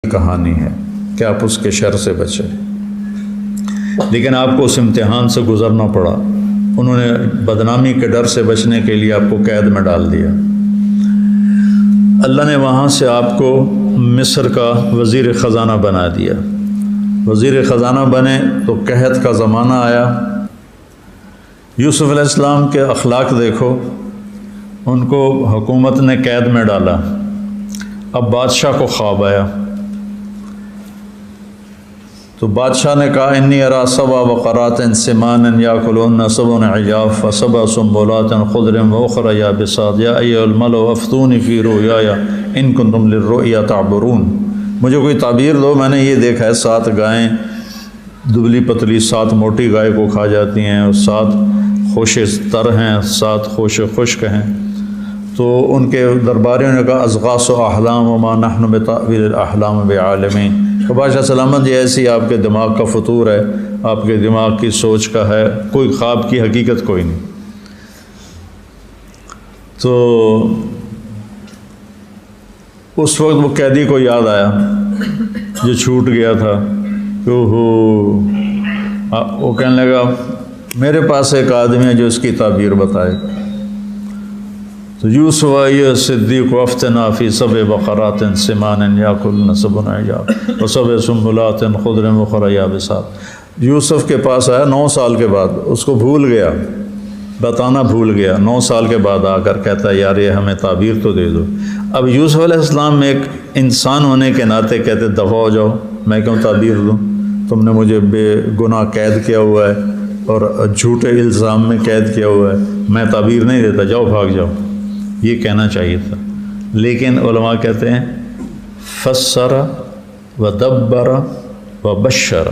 کہانی ہے کہ آپ اس کے شر سے بچیں، لیکن آپ کو اس امتحان سے گزرنا پڑا۔ انہوں نے بدنامی کے ڈر سے بچنے کے لیے آپ کو قید میں ڈال دیا۔ اللہ نے وہاں سے آپ کو مصر کا وزیر خزانہ بنا دیا۔ وزیر خزانہ بنے تو قحط کا زمانہ آیا۔ یوسف علیہ السلام کے اخلاق دیکھو، ان کو حکومت نے قید میں ڈالا۔ اب بادشاہ کو خواب آیا تو بادشاہ نے کہا انی ارا سبع بقرات سمان یاکلون سبع عجاف وسبع سنبلات خضر واخر یابسات یا ایھا الملأ افتونی فی رؤیای ان کنتم للرؤیا تعبرون۔ مجھے کوئی تعبیر دو، میں نے یہ دیکھا ہے 7 گائیں دبلی پتلی 7 موٹی گائے کو کھا جاتی ہیں، اور 7 خوش تر ہیں، 7 خوش خشک ہیں۔ تو ان کے درباریوں نے کہا اضغاث احلام وما نحن بتأویل الاحلام بعالمین۔ تو بادشاہ سلامت یہ ایسی آپ کے دماغ کا فطور ہے، آپ کے دماغ کی سوچ کا ہے، کوئی خواب کی حقیقت کوئی نہیں۔ تو اس وقت وہ قیدی کو یاد آیا جو چھوٹ گیا تھا، وہ کہنے لگا میرے پاس ایک آدمی ہے جو اس کی تعبیر بتائے۔ تو یوسف ایھا صدیق افتنا فی سبع بقرات سمان یاکلن سبع عجاف وسبع سنبلات خضر واخر یابسات۔ یوسف کے پاس آیا 9 سال کے بعد، اس کو بھول گیا، بتانا بھول گیا۔ 9 سال کے بعد آ کر کہتا ہے یار یہ ہمیں تعبیر تو دے دو۔ اب یوسف علیہ السلام ایک انسان ہونے کے ناطے کہتے دفع ہو جاؤ، میں کیوں تعبیر دوں؟ تم نے مجھے بے گناہ قید کیا ہوا ہے اور جھوٹے الزام میں قید کیا ہوا ہے، میں تعبیر نہیں دیتا، جاؤ بھاگ جاؤ، یہ کہنا چاہیے تھا۔ لیکن علماء کہتے ہیں فسر ودبر وبشر،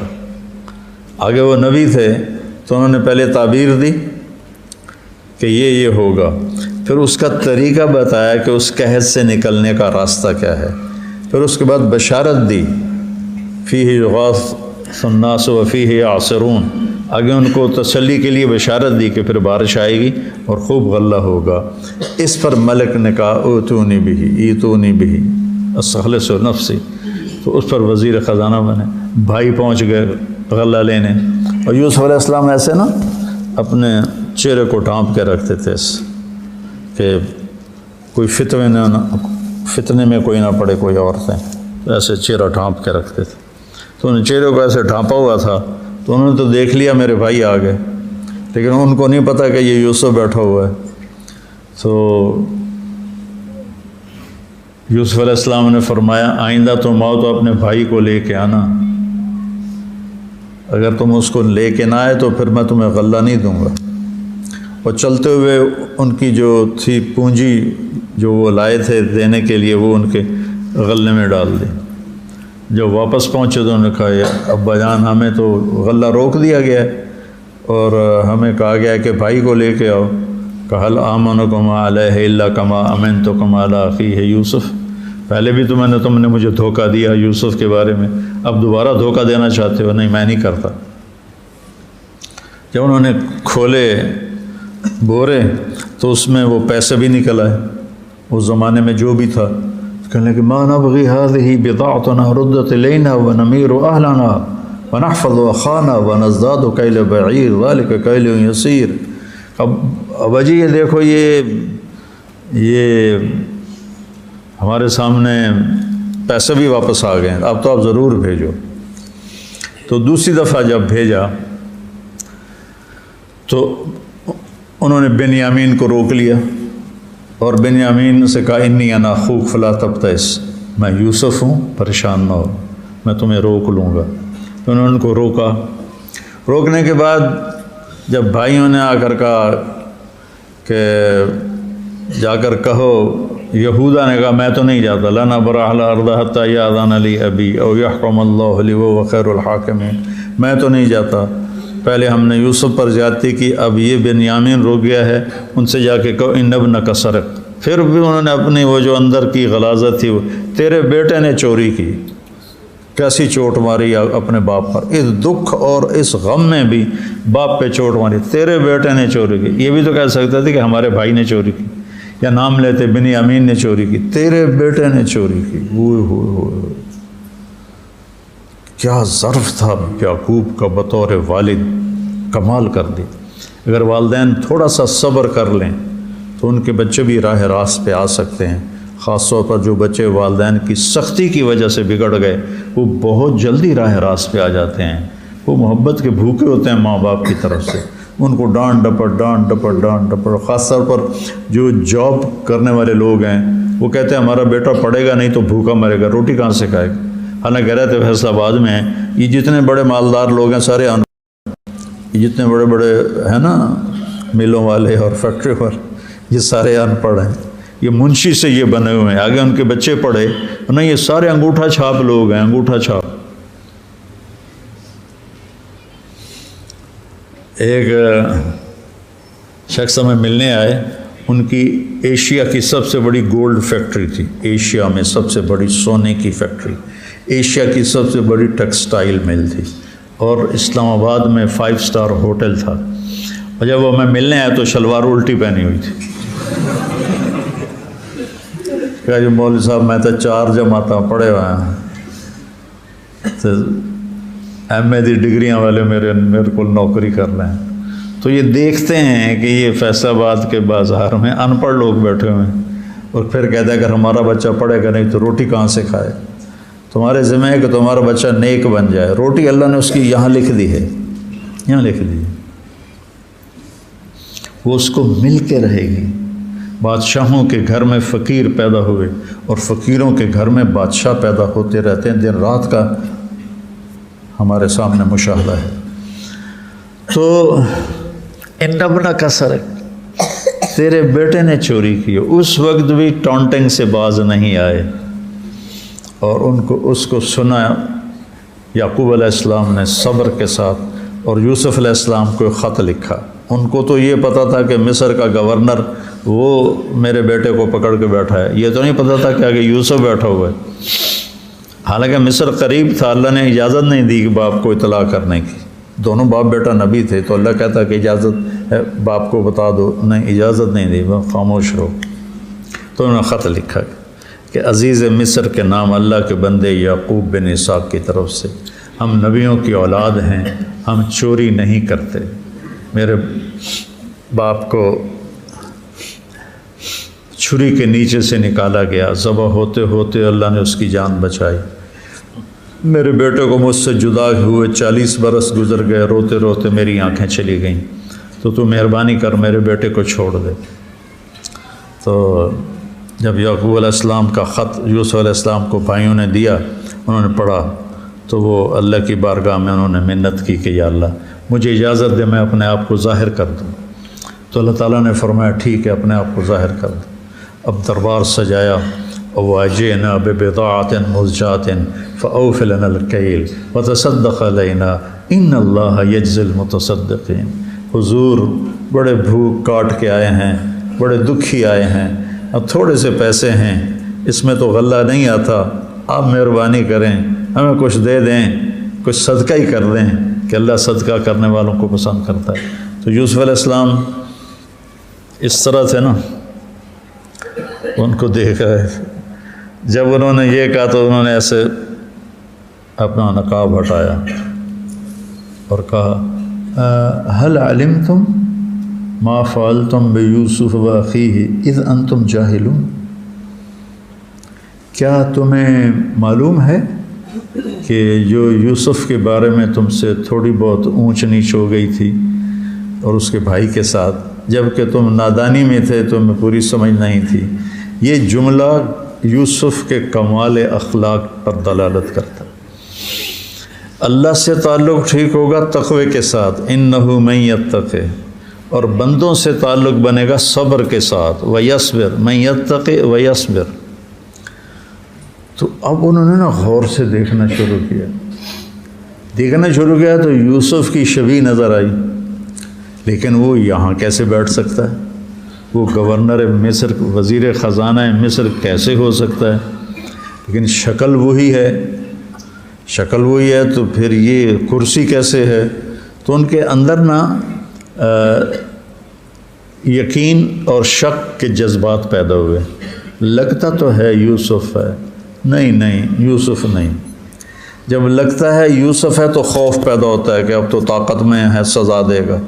آگے وہ نبی تھے تو انہوں نے پہلے تعبیر دی کہ یہ ہوگا، پھر اس کا طریقہ بتایا کہ اس قحط سے نکلنے کا راستہ کیا ہے، پھر اس کے بعد بشارت دی فیہ یغاث الناس وفیہ یعصرون، آگے ان کو تسلی کے لیے بشارت دی کہ پھر بارش آئے گی اور خوب غلہ ہوگا۔ اس پر ملک نے کہا اوتونی بہ ایتونی بہ استخلص نفسی، تو اس پر وزیر خزانہ بنے۔ بھائی پہنچ گئے غلہ لینے، اور یوسف علیہ السلام ایسے نا اپنے چہرے کو ڈھانپ کے رکھتے تھے کہ کوئی فتنے میں کوئی نہ پڑے کوئی عورتیں، ایسے چہرہ ڈھانپ کے رکھتے تھے۔ تو انہیں چہرے کو ایسے ڈھانپا ہوا تھا، تو انہوں نے تو دیکھ لیا میرے بھائی آ گئے، لیکن ان کو نہیں پتہ کہ یہ یوسف بیٹھا ہوا ہے۔ تو یوسف علیہ السلام نے فرمایا آئندہ تم آؤ تو اپنے بھائی کو لے کے آنا، اگر تم اس کو لے کے نہ آئے تو پھر میں تمہیں غلہ نہیں دوں گا۔ اور چلتے ہوئے ان کی جو تھی پونجی جو وہ لائے تھے دینے کے لیے، وہ ان کے غلے میں ڈال دی۔ جب واپس پہنچے تو انہوں نے کہا ابا جان ہمیں تو غلہ روک دیا گیا ہے اور ہمیں کہا گیا ہے کہ بھائی کو لے کے آؤ۔ کہا هل آمنکم علیہ الا کما امنتکم علی اخیہ یوسف، پہلے بھی تم نے مجھے دھوکہ دیا یوسف کے بارے میں، اب دوبارہ دھوکہ دینا چاہتے ہو؟ نہیں میں نہیں کرتا۔ جب انہوں نے کھولے بورے تو اس میں وہ پیسے بھی نکل آئے، اس زمانے میں جو بھی تھا۔ کہنے کہ ما نبغی هذه بضاعتنا ردت الینا ونمیر اہلنا ونحفظ اخانا ونزداد کیل بعیر ذلک کیل یسیر۔ اب اجی یہ دیکھو یہ ہمارے سامنے پیسے بھی واپس آ گئے، اب تو آپ ضرور بھیجو۔ تو دوسری دفعہ جب بھیجا تو انہوں نے بنیامین کو روک لیا اور بنیامین سے کہا انی انا اخوک فلا تبتئس، میں یوسف ہوں پریشان نہ ہو، میں تمہیں روک لوں گا۔ تو انہوں نے ان کو روکا۔ روکنے کے بعد جب بھائیوں نے آ کر کہا کہ جا کر کہو، یہودا نے کہا میں تو نہیں جاتا، لن ابرح الارض حتی یاذن لی ابی او یحکم اللہ لی وہو خیر الحاکمین، میں تو نہیں جاتا، پہلے ہم نے یوسف پر زیادتی کی، اب یہ بنیامین رک گیا ہے، ان سے جا کے کہو ان ابنک سرق۔ پھر بھی انہوں نے اپنی وہ جو اندر کی غلاظت تھی، وہ تیرے بیٹے نے چوری کی، کیسی چوٹ ماری اپنے باپ پر، اس دکھ اور اس غم میں بھی باپ پہ چوٹ ماری، تیرے بیٹے نے چوری کی۔ یہ بھی تو کہہ سکتے تھے کہ ہمارے بھائی نے چوری کی، یا نام لیتے بنیامین نے چوری کی، تیرے بیٹے نے چوری کی۔ کیا ظرف تھا یعقوب کا بطور والد، کمال کر دی۔ اگر والدین تھوڑا سا صبر کر لیں تو ان کے بچے بھی راہ راست پہ آ سکتے ہیں۔ خاص طور پر جو بچے والدین کی سختی کی وجہ سے بگڑ گئے وہ بہت جلدی راہ راست پہ آ جاتے ہیں۔ وہ محبت کے بھوکے ہوتے ہیں ماں باپ کی طرف سے، ان کو ڈانٹ ڈپٹ۔ خاص طور پر جو جاب کرنے والے لوگ ہیں وہ کہتے ہیں ہمارا بیٹا پڑھے گا نہیں تو بھوکا مرے گا، روٹی کہاں سے کھائے گا۔ حالانکہ رہتے فیصل آباد میں ہیں، یہ جتنے بڑے مالدار لوگ ہیں سارے یہ جتنے بڑے بڑے ہیں نا ملوں والے اور فیکٹری والے، یہ سارے ان پڑھ ہیں، یہ منشی سے یہ بنے ہوئے ہیں، آگے ان کے بچے پڑھے نہیں، یہ سارے انگوٹھا چھاپ لوگ ہیں، انگوٹھا چھاپ۔ ایک شخص ہمیں ملنے آئے، ان کی ایشیا کی سب سے بڑی گولڈ فیکٹری تھی، ایشیا میں سب سے بڑی سونے کی فیکٹری، ایشیا کی سب سے بڑی ٹیکسٹائل مل تھی، اور اسلام آباد میں 5 اسٹار ہوٹل تھا۔ اور جب وہ ہمیں ملنے آئے تو شلوار الٹی پہنی ہوئی تھی۔ کہا جی مولوی صاحب میں تو 4 جماعتیں پڑھے ہوئے ہیں، تو ایم.اے دی ڈگریاں والے میرے کو نوکری کر رہے ہیں۔ تو یہ دیکھتے ہیں کہ یہ فیصل آباد کے بازار میں ان پڑھ لوگ بیٹھے ہوئے ہیں، اور پھر کہتا ہے اگر ہمارا بچہ پڑھے گا نہیں تو روٹی کہاں سے کھائے۔ تمہارے ذمہ ہے کہ تمہارا بچہ نیک بن جائے، روٹی اللہ نے اس کی یہاں لکھ دی ہے، یہاں لکھ دی ہے، وہ اس کو مل کے رہے گی۔ بادشاہوں کے گھر میں فقیر پیدا ہوئے اور فقیروں کے گھر میں بادشاہ پیدا ہوتے رہتے ہیں، دن رات کا ہمارے سامنے مشاہدہ ہے۔ تو ان ابنا کا سرق، تیرے بیٹے نے چوری کی، اس وقت بھی ٹونٹنگ سے باز نہیں آئے، اور اس کو سنا یعقوب علیہ السلام نے صبر کے ساتھ، اور یوسف علیہ السلام کو ایک خط لکھا۔ ان کو تو یہ پتہ تھا کہ مصر کا گورنر وہ میرے بیٹے کو پکڑ کے بیٹھا ہے، یہ تو نہیں پتہ تھا کہ آگے یوسف بیٹھا ہوا ہے۔ حالانکہ مصر قریب تھا، اللہ نے اجازت نہیں دی کہ باپ کو اطلاع کرنے کی، دونوں باپ بیٹا نبی تھے، تو اللہ کہتا کہ اجازت ہے باپ کو بتا دو، نہیں اجازت نہیں دی، خاموش رہو۔ تو انہوں نے خط لکھا کہ عزیز مصر کے نام اللہ کے بندے یعقوب بن اسحاق کی طرف سے، ہم نبیوں کی اولاد ہیں، ہم چوری نہیں کرتے۔ میرے باپ کو چھری کے نیچے سے نکالا گیا، ذبح ہوتے ہوتے اللہ نے اس کی جان بچائی۔ میرے بیٹے کو مجھ سے جدا ہوئے 40 برس گزر گئے، روتے روتے میری آنکھیں چلی گئیں، تو مہربانی کر میرے بیٹے کو چھوڑ دے۔ تو جب یعقوب علیہ السلام کا خط یوسف علیہ السلام کو بھائیوں نے دیا، انہوں نے پڑھا، تو وہ اللہ کی بارگاہ میں انہوں نے منت کی کہ یا اللہ مجھے اجازت دے میں اپنے آپ کو ظاہر کر دوں۔ تو اللہ تعالیٰ نے فرمایا ٹھیک ہے، اپنے آپ کو ظاہر کر دو۔ اب دربار سجایا، وَوَاجِئْنَا بِبِضَاعَةٍ مُزْجَاةٍ فَأَوْفِ لَنَا الْكَيْلَ وَتَصَدَّقْ عَلَيْنَا إِنَّ اللَّهَ يَجْزِي الْمُتَصَدِّقِينَ۔ حضور بڑے بھوک کاٹ کے آئے ہیں، بڑے دکھی آئے ہیں، اب تھوڑے سے پیسے ہیں، اس میں تو غلہ نہیں آتا، آپ مہربانی کریں، ہمیں کچھ دے دیں، کچھ صدقہ ہی کر دیں کہ اللہ صدقہ کرنے والوں کو پسند کرتا ہے۔ تو یوسف علیہ السلام اس طرح سے نا ان کو دیکھا ہے، جب انہوں نے یہ کہا تو انہوں نے ایسے اپنا نقاب ہٹایا اور کہا هل علمتم ما فعلتم بیوسف واخیہ اذ انتم جاہلون، کیا تمہیں معلوم ہے کہ جو یوسف کے بارے میں تم سے تھوڑی بہت اونچ نیچ ہو گئی تھی اور اس کے بھائی کے ساتھ، جب کہ تم نادانی میں تھے، تمہیں پوری سمجھ نہیں تھی۔ یہ جملہ یوسف کے کمال اخلاق پر دلالت کرتا ہے۔ اللہ سے تعلق ٹھیک ہوگا تقوی کے ساتھ، انہ من یتق، اور بندوں سے تعلق بنے گا صبر کے ساتھ، ویصبر، من یتق ویصبر۔ تو اب انہوں نے نا غور سے دیکھنا شروع کیا تو یوسف کی شبیہ نظر آئی، لیکن وہ یہاں کیسے بیٹھ سکتا ہے، وہ گورنر مصر، وزیر خزانہ مصر کیسے ہو سکتا ہے، لیکن شکل وہی ہے، تو پھر یہ کرسی کیسے ہے؟ تو ان کے اندر نا یقین اور شک کے جذبات پیدا ہوئے، لگتا تو ہے یوسف ہے، نہیں یوسف نہیں، جب لگتا ہے یوسف ہے تو خوف پیدا ہوتا ہے کہ اب تو طاقت میں ہے، سزا دے گا،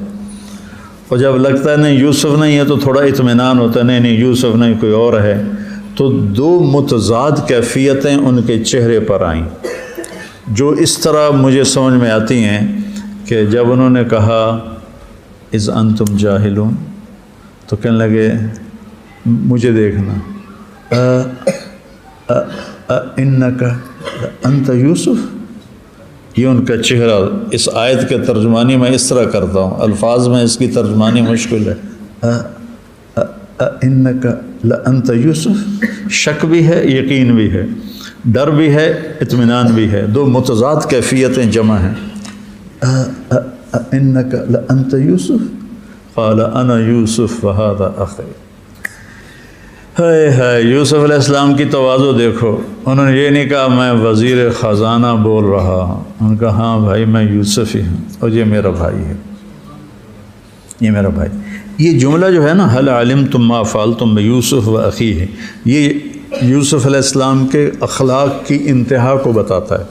اور جب لگتا ہے نہیں یوسف نہیں ہے تو تھوڑا اطمینان ہوتا ہے، نہیں یوسف نہیں کوئی اور ہے۔ تو دو متضاد کیفیتیں ان کے چہرے پر آئیں، جو اس طرح مجھے سمجھ میں آتی ہیں کہ جب انہوں نے کہا اذ انتم جاہلون، تو کہنے لگے مجھے دیکھنا، انک انت یوسف، یہ ان کا چہرہ۔ اس آیت کے ترجمانی میں اس طرح کرتا ہوں، الفاظ میں اس کی ترجمانی مشکل ہے۔ انک لانت یوسف، شک بھی ہے، یقین بھی ہے، ڈر بھی ہے، اطمینان بھی ہے، دو متضاد کیفیتیں جمع ہیں۔ انک لانت یوسف قال انا یوسف وہذا اخی۔ ہے یوسف علیہ السلام کی تواضع دیکھو، انہوں نے یہ نہیں کہا میں وزیر خزانہ بول رہا ہوں، انہوں نے کہا ہاں بھائی میں یوسف ہی ہوں اور یہ میرا بھائی ہے، یہ میرا بھائی۔ یہ جملہ جو ہے نا هل علمتم ما فعلتم بيوسف واخيه، یہ یوسف علیہ السلام کے اخلاق کی انتہا کو بتاتا ہے۔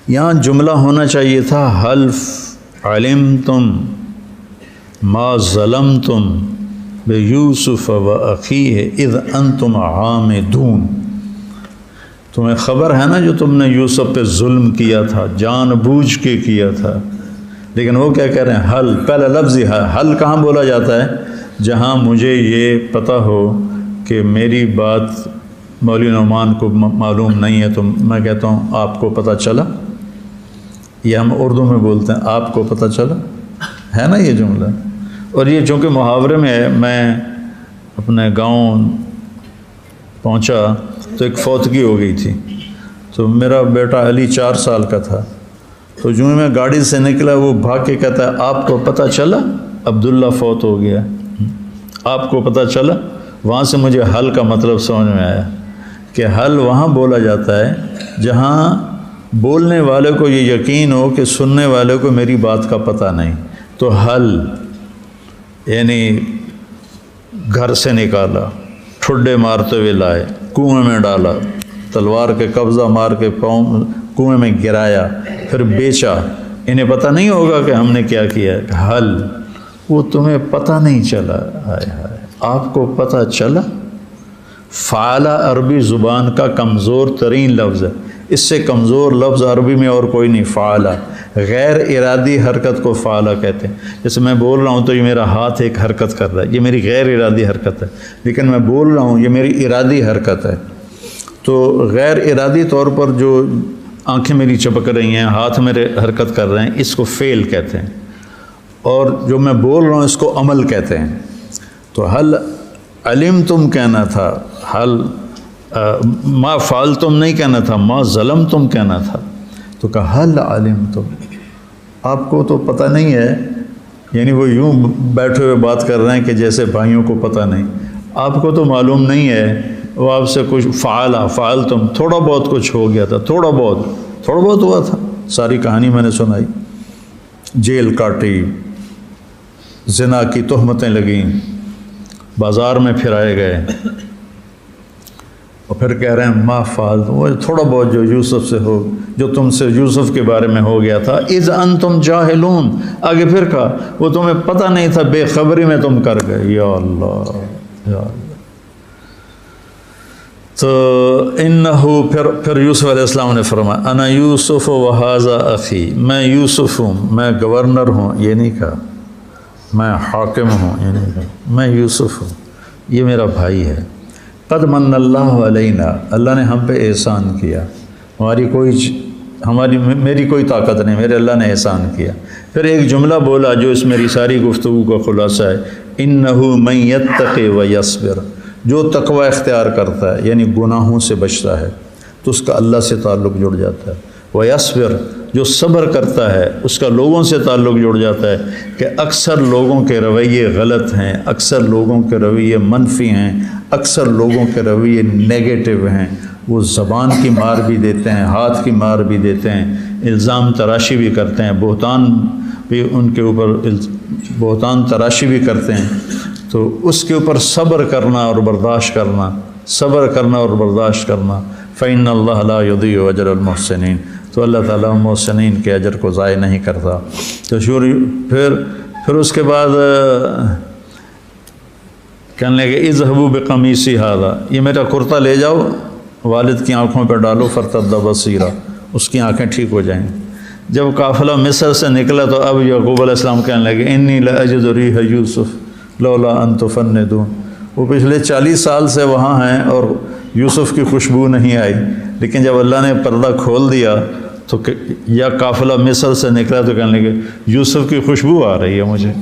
یہاں جملہ ہونا چاہیے تھا هل علمتم ما ظلمتم بيوسف واخيه اذ انتم عامدون، تمہیں خبر ہے نا جو تم نے یوسف پہ ظلم کیا تھا، جان بوجھ کے کیا تھا۔ لیکن وہ کیا کہہ رہے ہیں حل، پہلا لفظ ہی حل کہاں بولا جاتا ہے؟ جہاں مجھے یہ پتہ ہو کہ میری بات مولوی نعمان کو معلوم نہیں ہے تو میں کہتا ہوں آپ کو پتہ چلا، یہ ہم اردو میں بولتے ہیں آپ کو پتہ چلا، ہے نا یہ جملہ۔ اور یہ چونکہ محاورے میں ہے، میں اپنے گاؤں پہنچا تو ایک فوتگی ہو گئی تھی، تو میرا بیٹا علی 4 سال کا تھا، تو جو میں گاڑی سے نکلا وہ بھاگ کے کہتا ہے آپ کو پتہ چلا عبداللہ فوت ہو گیا، آپ کو پتہ چلا۔ وہاں سے مجھے حل کا مطلب سمجھ میں آیا کہ حل وہاں بولا جاتا ہے جہاں بولنے والے کو یہ یقین ہو کہ سننے والے کو میری بات کا پتہ نہیں، تو حل یعنی گھر سے نکالا، ٹھڈے مارتے ہوئے لائے، کنویں میں ڈالا، تلوار کے قبضہ مار کے پاؤں کنویں میں گرایا، پھر بیچا، انہیں پتہ نہیں ہوگا کہ ہم نے کیا کیا ہے۔ حل وہ تمہیں پتہ نہیں چلا، ہائے ہائے آپ کو پتہ چلا۔ فعلہ عربی زبان کا کمزور ترین لفظ ہے، اس سے کمزور لفظ عربی میں اور کوئی نہیں۔ فعلہ غیر ارادی حرکت کو فعلہ کہتے ہیں۔ جیسے میں بول رہا ہوں تو یہ میرا ہاتھ ایک حرکت کر رہا ہے، یہ میری غیر ارادی حرکت ہے، لیکن میں بول رہا ہوں یہ میری ارادی حرکت ہے۔ تو غیر ارادی طور پر جو آنکھیں میری چپک رہی ہیں، ہاتھ میرے حرکت کر رہے ہیں، اس کو فعل کہتے ہیں، اور جو میں بول رہا ہوں اس کو عمل کہتے ہیں۔ تو حل علمتم کہنا تھا، حل ما فعلتم نہیں کہنا تھا، ما ظلمتم کہنا تھا، تو کہا حل علمتم، آپ کو تو پتہ نہیں ہے، یعنی وہ یوں بیٹھے ہوئے بات کر رہے ہیں کہ جیسے بھائیوں کو پتہ نہیں، آپ کو تو معلوم نہیں ہے، وہ آپ سے کچھ فعلتم تھوڑا بہت کچھ ہو گیا تھا، تھوڑا بہت ہوا تھا، ساری کہانی میں نے سنائی، جیل کاٹی، زنا کی تہمتیں لگیں، بازار میں پھرائے گئے، اور پھر کہہ رہے ہیں ما فعلتم، وہ تھوڑا بہت جو یوسف سے ہو، جو تم سے یوسف کے بارے میں ہو گیا تھا، اذ انتم جاہلون، آگے پھر کہا وہ تمہیں پتہ نہیں تھا، بے خبری میں تم کر گئے۔ یا اللہ یا اللہ۔ تو انہو پھر یوسف علیہ السلام نے فرمایا انا یوسف وہذا اخی، میں یوسف ہوں، میں گورنر ہوں یہ نہیں کہا، میں حاکم ہوں یہ نہیں کہا، میں یوسف ہوں، یہ میرا بھائی ہے۔ قد من اللہ علینا، اللہ نے ہم پہ احسان کیا، میری کوئی طاقت نہیں، میرے اللہ نے احسان کیا۔ پھر ایک جملہ بولا جو اس میری ساری گفتگو کا خلاصہ ہے، انہو من یتقی ویصبر، جو تقوی اختیار کرتا ہے یعنی گناہوں سے بچتا ہے تو اس کا اللہ سے تعلق جڑ جاتا ہے، ویصبر جو صبر کرتا ہے اس کا لوگوں سے تعلق جڑ جاتا ہے۔ کہ اکثر لوگوں کے رویے غلط ہیں، اکثر لوگوں کے رویے منفی ہیں، اکثر لوگوں کے رویے نیگیٹو ہیں، وہ زبان کی مار بھی دیتے ہیں، ہاتھ کی مار بھی دیتے ہیں، الزام تراشی بھی کرتے ہیں، بہتان بھی ان کے اوپر بہتان تراشی بھی کرتے ہیں، تو اس کے اوپر صبر کرنا اور برداشت کرنا، صبر کرنا اور برداشت کرنا۔ فإن اللہ لا یضیع اجر المحسنین، تو تو اللہ تعالیٰ محسنین کے اجر کو ضائع نہیں کرتا۔ تو پھر اس کے بعد کہنے لگے اذهبوا بقمیصی ھذا، یہ میرا کرتا لے جاؤ، والد کی آنکھوں پہ ڈالو، فرتد بصیرا، اس کی آنکھیں ٹھیک ہو جائیں۔ جب قافلہ مصر سے نکلا تو اب یعقوب علیہ السلام کہنے لگے انی لاجد ریح یوسف لولا ان تفندون، وہ پچھلے 40 سال سے وہاں ہیں اور یوسف کی خوشبو نہیں آئی، لیکن جب اللہ نے پردہ کھول دیا تو یا قافلہ مصر سے نکلا تو کہنے لگے یوسف کی خوشبو آ رہی ہے مجھے،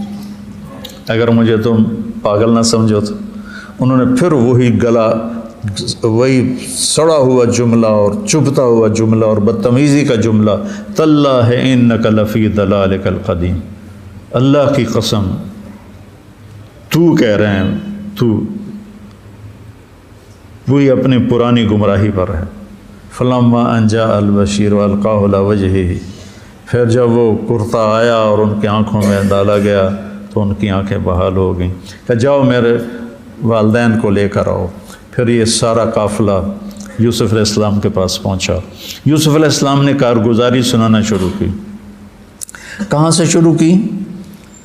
اگر مجھے تم پاگل نہ سمجھو تو۔ انہوں نے پھر وہی سڑا ہوا جملہ اور چبھتا ہوا جملہ اور بدتمیزی کا جملہ، تاللہ انک لفی ضلالک القدیم، اللہ کی قسم تو کہہ رہے ہیں تو وہی اپنی پرانی گمراہی پر ہے۔ فلما ان جاء البشیر والقاہ علی وجہہ، پھر جب وہ کرتا آیا اور ان کی آنکھوں میں ڈالا گیا تو ان کی آنکھیں بحال ہو گئیں کہ جاؤ میرے والدین کو لے کر آؤ۔ پھر یہ سارا قافلہ یوسف علیہ السلام کے پاس پہنچا۔ یوسف علیہ السلام نے کارگزاری سنانا شروع کی۔ کہاں سے شروع کی؟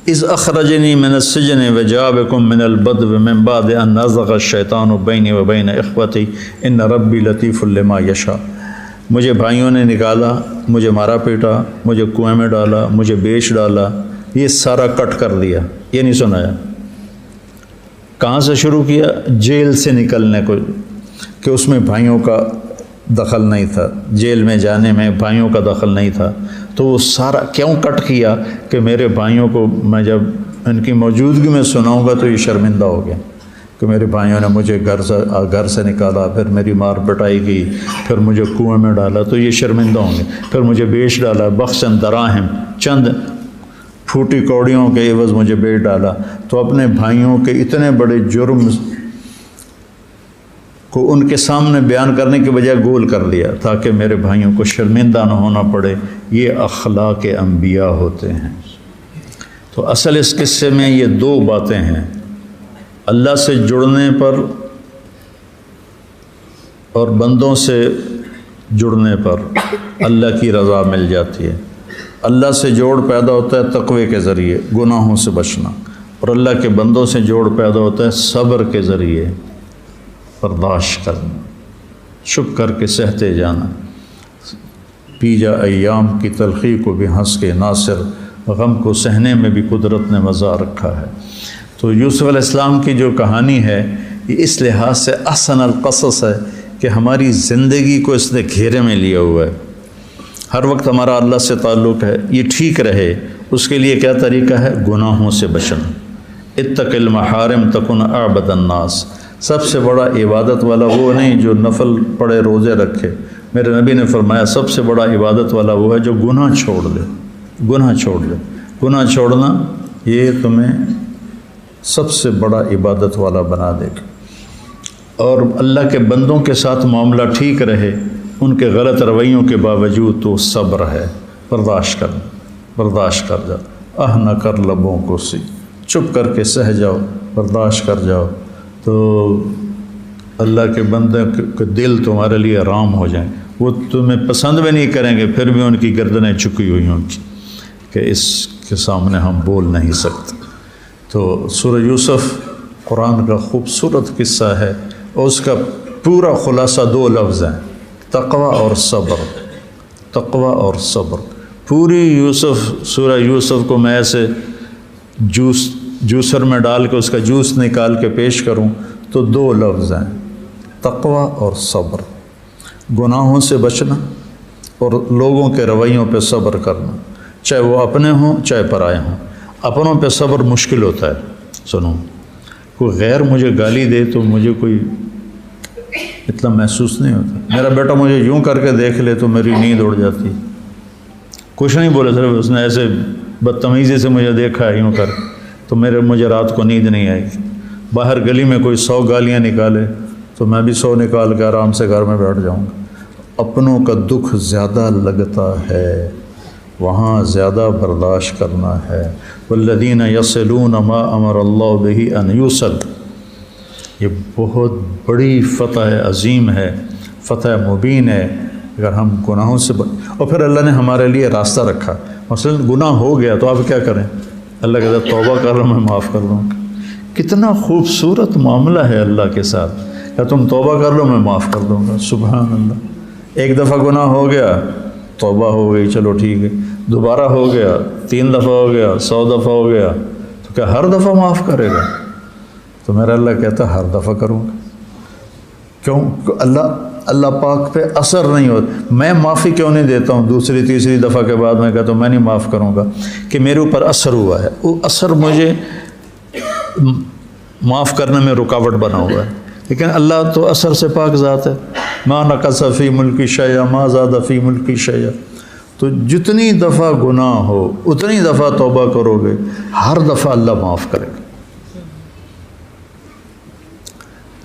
اذ اخرجنی من السجن وجاء بکم من البدو من بعد ان نزغ الشیطان بینی و بین اخوتی ان ربی لطیف لما یشاء، مجھے بھائیوں نے نکالا، مجھے مارا پیٹا، مجھے کنویں میں ڈالا، مجھے بیچ ڈالا، یہ سارا کٹ کر دیا۔ یہ نہیں سنایا۔ کہاں سے شروع کیا؟ جیل سے نکلنے کو، کہ اس میں بھائیوں کا دخل نہیں تھا، جیل میں جانے میں بھائیوں کا دخل نہیں تھا، تو وہ سارا کیوں کٹ کیا کہ میرے بھائیوں کو میں جب ان کی موجودگی میں سناؤں گا تو یہ شرمندہ ہو گیا کہ میرے بھائیوں نے مجھے گھر سے نکالا، پھر میری مار پٹائی کی، پھر مجھے کنویں میں ڈالا، تو یہ شرمندہ ہوں گے، پھر مجھے بیچ ڈالا، بخسن دراہم، چند پھوٹی کوڑیوں کے عوض مجھے بیچ ڈالا۔ تو اپنے بھائیوں کے اتنے بڑے جرم کو ان کے سامنے بیان کرنے کے بجائے گول کر لیا تاکہ میرے بھائیوں کو شرمندہ نہ ہونا پڑے۔ یہ اخلاق انبیاء ہوتے ہیں۔ تو اصل اس قصے میں یہ دو باتیں ہیں، اللہ سے جڑنے پر اور بندوں سے جڑنے پر اللہ کی رضا مل جاتی ہے۔ اللہ سے جوڑ پیدا ہوتا ہے تقوی کے ذریعے، گناہوں سے بچنا، اور اللہ کے بندوں سے جوڑ پیدا ہوتا ہے صبر کے ذریعے، برداشت کرنا، چھپ کر کے سہتے جانا۔ پی جا ایام کی تلخی کو بھی ہنس کے ناصر، غم کو سہنے میں بھی قدرت نے مزہ رکھا ہے۔ تو یوسف علیہ السلام کی جو کہانی ہے یہ اس لحاظ سے احسن القصص ہے کہ ہماری زندگی کو اس نے گھیرے میں لیا ہوا ہے۔ ہر وقت ہمارا اللہ سے تعلق ہے، یہ ٹھیک رہے، اس کے لیے کیا طریقہ ہے؟ گناہوں سے بچنا۔ اتق المحارم تکن اعبد الناس، سب سے بڑا عبادت والا وہ نہیں جو نفل پڑے روزے رکھے، میرے نبی نے فرمایا سب سے بڑا عبادت والا وہ ہے جو گناہ چھوڑ دے، گناہ چھوڑ دے۔ گناہ چھوڑنا یہ تمہیں سب سے بڑا عبادت والا بنا دے گا، اور اللہ کے بندوں کے ساتھ معاملہ ٹھیک رہے، ان کے غلط رویوں کے باوجود تو صبر ہے، برداشت کر، برداشت کر جاؤ، نہ کر لبوں کو سی، چپ کر کے سہ جاؤ، برداشت کر جاؤ، تو اللہ کے بندے کے دل تمہارے لیے آرام ہو جائیں۔ وہ تمہیں پسند بھی نہیں کریں گے، پھر بھی ان کی گردنیں چکی ہوئی ہوں گی کہ اس کے سامنے ہم بول نہیں سکتے۔ تو سورہ یوسف قرآن کا خوبصورت قصہ ہے، اور اس کا پورا خلاصہ دو لفظ ہیں، تقوی اور صبر، تقوی اور صبر۔ پوری سورہ یوسف کو میں ایسے جوسر میں ڈال کے اس کا جوس نکال کے پیش کروں تو دو لفظ ہیں، تقوی اور صبر۔ گناہوں سے بچنا اور لوگوں کے رویوں پہ صبر کرنا، چاہے وہ اپنے ہوں چاہے پرائے ہوں۔ اپنوں پہ صبر مشکل ہوتا ہے، سنو، کوئی غیر مجھے گالی دے تو مجھے کوئی اتنا محسوس نہیں ہوتا۔ میرا بیٹا مجھے یوں کر کے دیکھ لے تو میری نیند اڑ جاتی، کچھ نہیں بولے، صرف اس نے ایسے بدتمیزی سے مجھے دیکھا ہے یوں کر تو مجھے رات کو نیند نہیں آئے گی۔ باہر گلی میں کوئی 100 گالیاں نکالے تو میں بھی 100 نکال کے آرام سے گھر میں بیٹھ جاؤں گا۔ اپنوں کا دکھ زیادہ لگتا ہے، وہاں زیادہ برداشت کرنا ہے۔ والذین یصلون ما امر اللہ بہ ان یوصل، یہ بہت بڑی فتح عظیم ہے، فتح مبین ہے۔ اگر ہم گناہوں سے اور پھر اللہ نے ہمارے لیے راستہ رکھا. مثلا گناہ ہو گیا تو آپ کیا کریں؟ اللہ کہتا ہے توبہ کر لو میں معاف کر دوں گا. کتنا خوبصورت معاملہ ہے اللہ کے ساتھ کہ تم توبہ کر لو میں معاف کر دوں گا. سبحان اللہ. ایک دفعہ گناہ ہو گیا توبہ ہو گئی چلو ٹھیک ہے. دوبارہ ہو گیا 3 دفعہ ہو گیا 100 دفعہ ہو گیا تو کیا ہر دفعہ معاف کرے گا؟ تو میرا اللہ کہتا ہے ہر دفعہ کروں گا. کیوں؟ اللہ پاک پہ اثر نہیں ہوتا. میں معافی کیوں نہیں دیتا ہوں دوسری تیسری دفعہ کے بعد میں کہتا ہوں میں نہیں معاف کروں گا کہ میرے اوپر اثر ہوا ہے. وہ اثر مجھے معاف کرنے میں رکاوٹ بنا ہوا ہے. لیکن اللہ تو اثر سے پاک ذات ہے. ما نقص فی ملکی شیء ما زاد فی ملکی شیء. تو جتنی دفعہ گناہ ہو اتنی دفعہ توبہ کرو گے ہر دفعہ اللہ معاف کرے گا.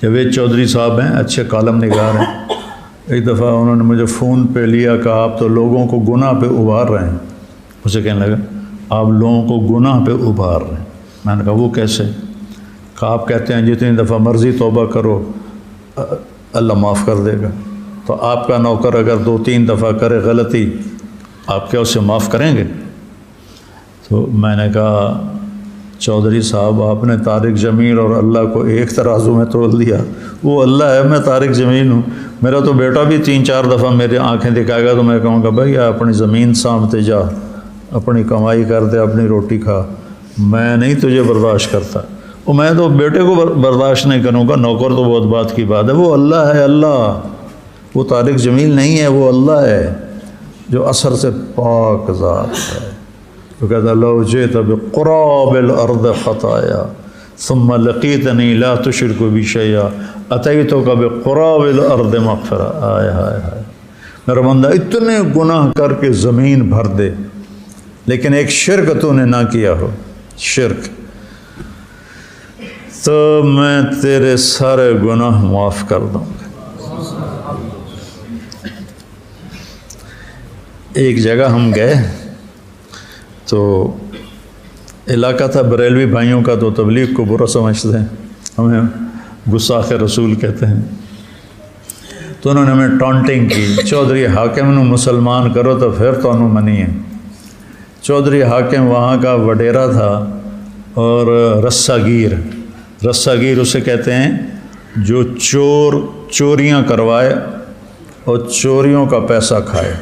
جاوید چودھری صاحب ہیں اچھے کالم نگار ہیں. ایک دفعہ انہوں نے مجھے فون پہ لیا کہا آپ تو لوگوں کو گناہ پہ ابھار رہے ہیں. مجھے کہنے لگا آپ لوگوں کو گناہ پہ ابھار رہے ہیں. میں نے کہا وہ کیسے؟ کہا آپ کہتے ہیں جتنی دفعہ مرضی توبہ کرو اللہ معاف کر دے گا. تو آپ کا نوکر اگر 2-3 دفعہ کرے غلطی آپ کیا اسے معاف کریں گے؟ تو میں نے کہا چودھری صاحب آپ نے طارق جمیل اور اللہ کو ایک ترازو میں تول دیا. وہ اللہ ہے میں طارق جمیل ہوں. میرا تو بیٹا بھی 3-4 دفعہ میری آنکھیں دکھائے گا تو میں کہوں گا بھائی اپنی زمین سانبھتے جا اپنی کمائی کر دے اپنی روٹی کھا. میں نہیں تجھے برداشت کرتا. اور میں تو بیٹے کو برداشت نہیں کروں گا. نوکر تو بہت بات کی بات ہے. وہ اللہ ہے اللہ. وہ طارق جمیل نہیں ہے وہ اللہ ہے جو اثر سے پاک ذات ہے. تو کہتا لو جئت بقراب الارض خطایا ثم لقیتنی لا تشرک بی شیئا اتیتک بقراب الارض مغفرہ. آئے ہائے ہائے میرا بندہ اتنے گناہ کر کے زمین بھر دے لیکن ایک شرک تو نے نہ کیا ہو شرک تو میں تیرے سارے گناہ معاف کر دوں گا. ایک جگہ ہم گئے تو علاقہ تھا بریلوی بھائیوں کا تو تبلیغ کو برا سمجھتے ہیں ہمیں گستاخ رسول کہتے ہیں. تو انہوں نے ہمیں ٹانٹنگ کی چودھری حاکم نو مسلمان کرو تو پھر تو انہوں منی ہے. چودھری حاکم وہاں کا وڈیرا تھا اور رسہ گیر اسے کہتے ہیں جو چوریاں کروائے اور چوریوں کا پیسہ کھائے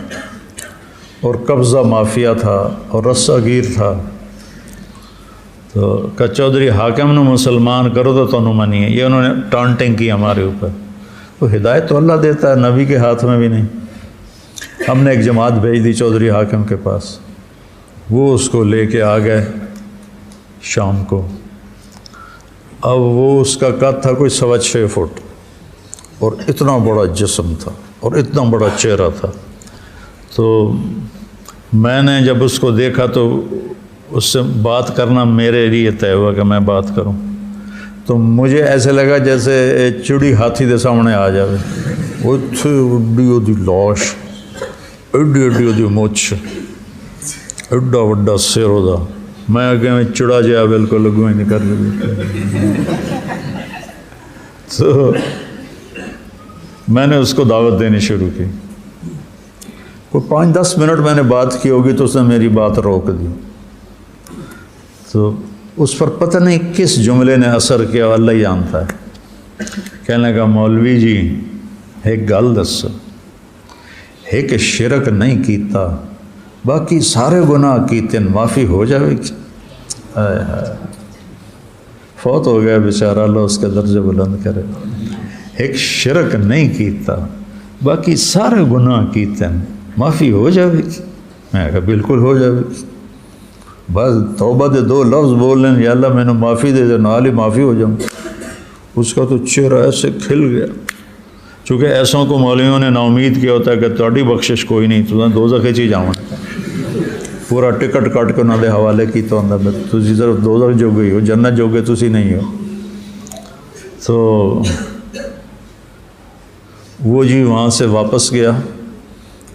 اور قبضہ مافیا تھا اور رسہ گیر تھا. تو کہ چودھری حاکم نے مسلمان کرو تو تنو منی ہے. یہ انہوں نے ٹانٹنگ کی ہمارے اوپر. تو ہدایت تو اللہ دیتا ہے نبی کے ہاتھ میں بھی نہیں. ہم نے ایک جماعت بھیج دی چودھری حاکم کے پاس. وہ اس کو لے کے آ گئے شام کو. اب وہ اس کا قد تھا کوئی 6.25 فٹ اور اتنا بڑا جسم تھا اور اتنا بڑا چہرہ تھا. تو میں نے جب اس کو دیکھا تو اس سے بات کرنا میرے لیے طے ہوا کہ میں بات کروں. تو مجھے ایسے لگا جیسے چڑی ہاتھی دے سامنے آ جائے. اتھے اڈی اُدی لاش ایڈی اُدی مچھ ایڈا وڈا سر ہوتا. میں اگے میں چڑا جایا بالکل لگوں ہی نہیں کر لگی. تو میں نے اس کو دعوت دینی شروع کی. کوئی 5-10 منٹ میں نے بات کی ہوگی تو اس نے میری بات روک دی. تو اس پر پتہ نہیں کس جملے نے اثر کیا اللہ ہی جانتا ہے. کہنے لگا مولوی جی ایک گل دسو ایک شرک نہیں کیتا باقی سارے گناہ کیتے معافی ہو جائے گی. فوت ہو گیا بیچارہ اللہ اس کے درجے بلند کرے. ایک شرک نہیں کیتا باقی سارے گناہ کیتے معافی ہو جائے گی. میں کہا بالکل ہو جائے گی. بس توبہ دے 2 لفظ بول لیں یا اللہ میں نے معافی دے دے نال ہی معافی ہو جاؤں. اس کا تو چہرہ ایسے کھل گیا. چونکہ ایسوں کو مولویوں نے نا امید کیا ہوتا ہے کہ تہاڈی بخشش کوئی نہیں تو دوزخ چ جاؤں. پورا ٹکٹ کٹ کے انہوں نے حوالے کیتا ہوں تسی صرف دوزخ جو گئی ہو جنت جو گئے تسی نہیں ہو. تو وہ جی وہاں سے واپس گیا.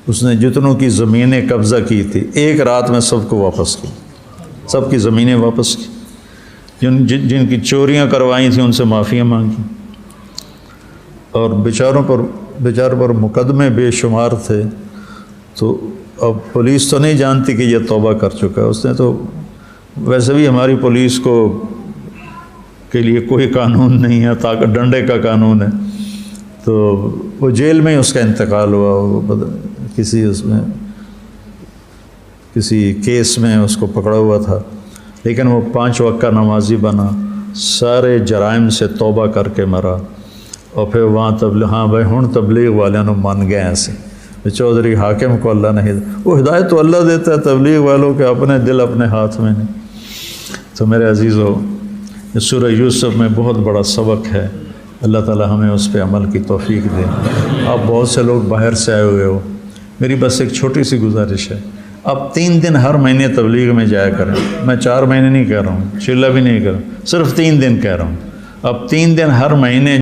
اس نے جتنوں کی زمینیں قبضہ کی تھی ایک رات میں سب کو واپس کی. سب کی زمینیں واپس کی. جن کی چوریاں کروائی تھیں ان سے معافیاں مانگی اور بیچاروں پر بیچارے پر مقدمے بے شمار تھے، تو اب پولیس تو نہیں جانتی کہ یہ توبہ کر چکا ہے، اس نے تو ویسے بھی ہماری پولیس کو کے لیے کوئی قانون نہیں ہے، طاقت ڈنڈے کا قانون ہے، تو وہ جیل میں ہی اس کا انتقال ہوا، وہ کسی کیس میں اس کو پکڑا ہوا تھا، لیکن وہ 5 وقت کا نمازی بنا، سارے جرائم سے توبہ کر کے مرا، اور پھر وہاں ہاں بھائی ہن تبلیغ والوں نے من گئے ایسے، چودھری حاکم کو اللہ نے وہ ہدایت تو اللہ دیتا ہے، تبلیغ والوں کے اپنے دل اپنے ہاتھ میں نہیں۔ تو میرے عزیزو، سورہ یوسف میں بہت بڑا سبق ہے، اللہ تعالی ہمیں اس پہ عمل کی توفیق دے۔ آپ بہت سے لوگ باہر سے آئے ہوئے ہو، میری بس ایک چھوٹی سی گزارش ہے، آپ 3 دن ہر مہینے تبلیغ میں جایا کریں، میں 4 مہینے نہیں کہہ رہا ہوں، چلہ بھی نہیں کہہ رہا ہوں، صرف 3 دن کہہ رہا ہوں، آپ 3 دن ہر مہینے